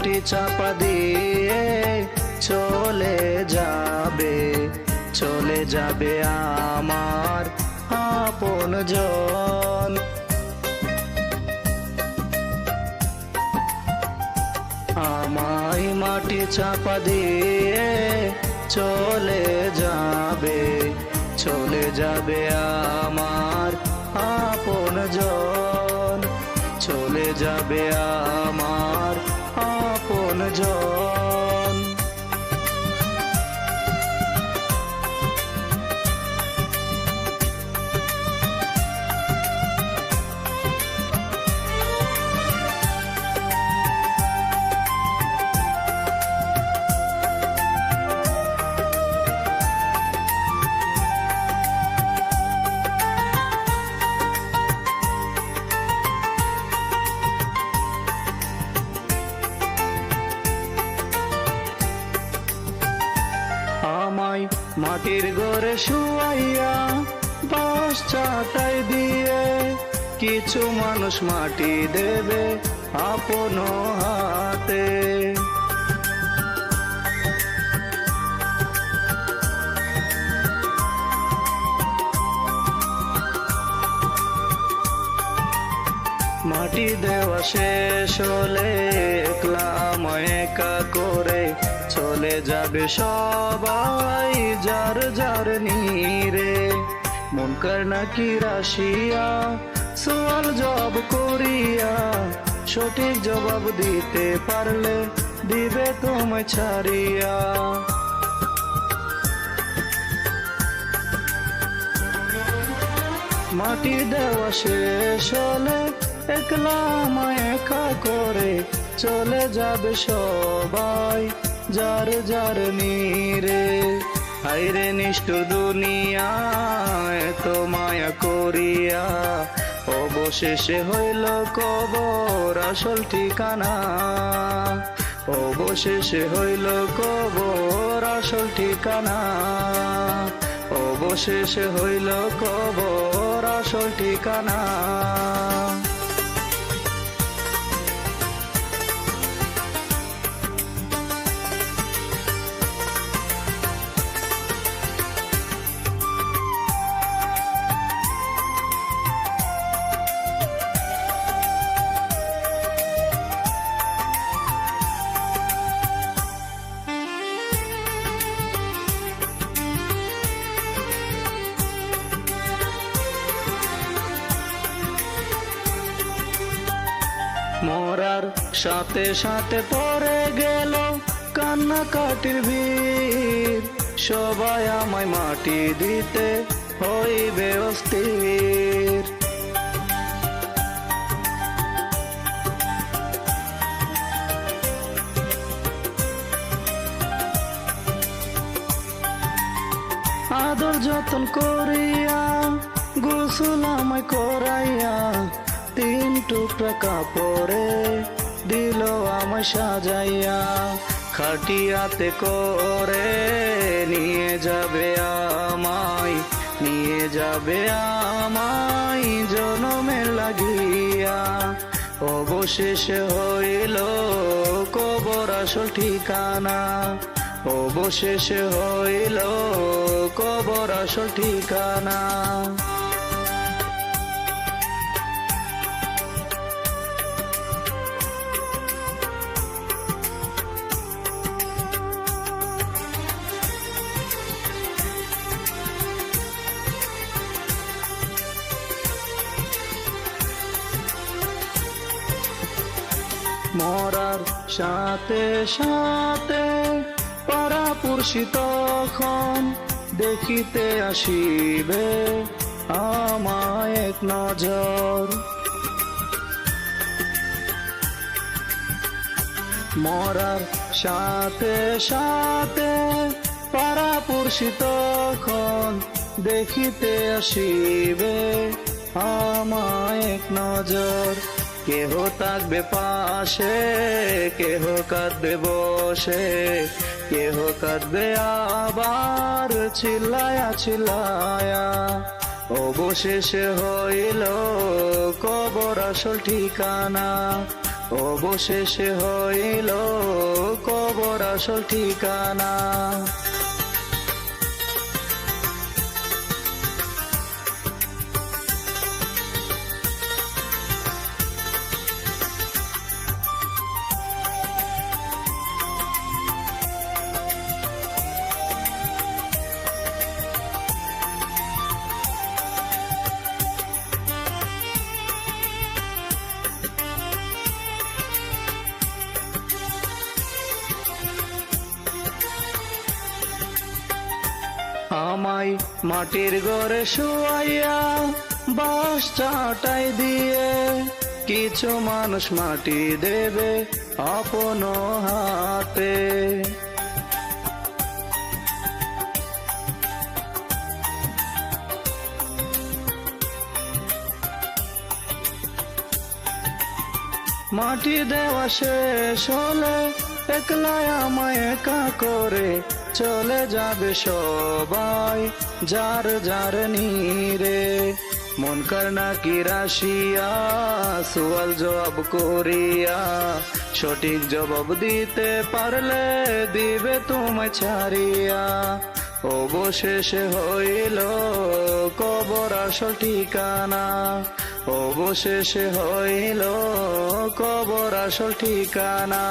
মাটি চাপা দিয়ে চলে যাবে আমার আপনজন। আমায় মাটি চাপা দিয়ে চলে যাবে আমার আপনজন, চলে যাবে আমার আপনজন। আমায় মাটির ঘরে শুয়াইয়া বাঁশ চাটাই দিয়ে কিছু মানুষ মাটি দেবে আপন হাতে। মাটি দেওয়া শেষ হলে একলা আমায় একা করে চলে যাবে সবাই যার যার নীরে। মন কার নাকি রাশিয়া সওয়াল জবাব করিয়া সঠিক জবাব দিতে পারলে দিবে তোমায় ছাড়িয়া। মাটি দেওয়া শেষ হলে একলা আমায় একা করে চলে যাবে সবাই যার যার নীরে। হায়রে নিষ্ঠুর দুনিয়া এত মায়া করিয়া অবশেষে হইল কবর আসল ঠিকানা। অবশেষে হইল কবর আসল ঠিকানা। অবশেষে হইল কবর আসল ঠিকানা। মরার সাথে সাথে পড়ে গেল কান্নাকাটির ভিড়, সবাই আমায় মাটি দিতে হইবে অস্থির। আদর যতন করিয়া গোসল আমায় করাইয়া 3 টুকরা কাপড়ে দিল আমায় সাজাইয়া। খাটিয়াতে করে নিয়ে যাবে আমায় জনমের লাগিয়া। অবশেষে হইল কবর আসল ঠিকানা। অবশেষে হইল কবর আসল ঠিকানা। মরার সাথে সাথে পাড়াপড়শি তখন দেখিতে আসিবে আমায় এক নজর। মরার সাথে সাথে পাড়াপড়শি তখন দেখিতে আসিবে আমায় এক নজর। কেহ থাকবে পাশে, কেহ কাঁদবে বসে, কেহ কাঁদবে আবার চিল্লায়া চিল্লায়া। অবশেষে হইল কবর আসল ঠিকানা। অবশেষে হইল কবর আসল ঠিকানা। আমায় মাটির ঘরে শুয়াইয়া বাঁশ চাটাই দিয়ে কিছু মানুষ মাটি দেবে আপন হাতে। মাটি দেওয়া শেষ হলে একলাই আমায় একা করে চলে যাবে সবাই যার যার নীরে। মন করনা কি রাশিয়া সওয়াল জবাব করিয়া সঠিক জবাব দিতে পারলে দিবে তোমায় ছাড়িয়া। অবশেষে হইল কবর আসল ঠিকানা। অবশেষে হইল কবর আসল ঠিকানা।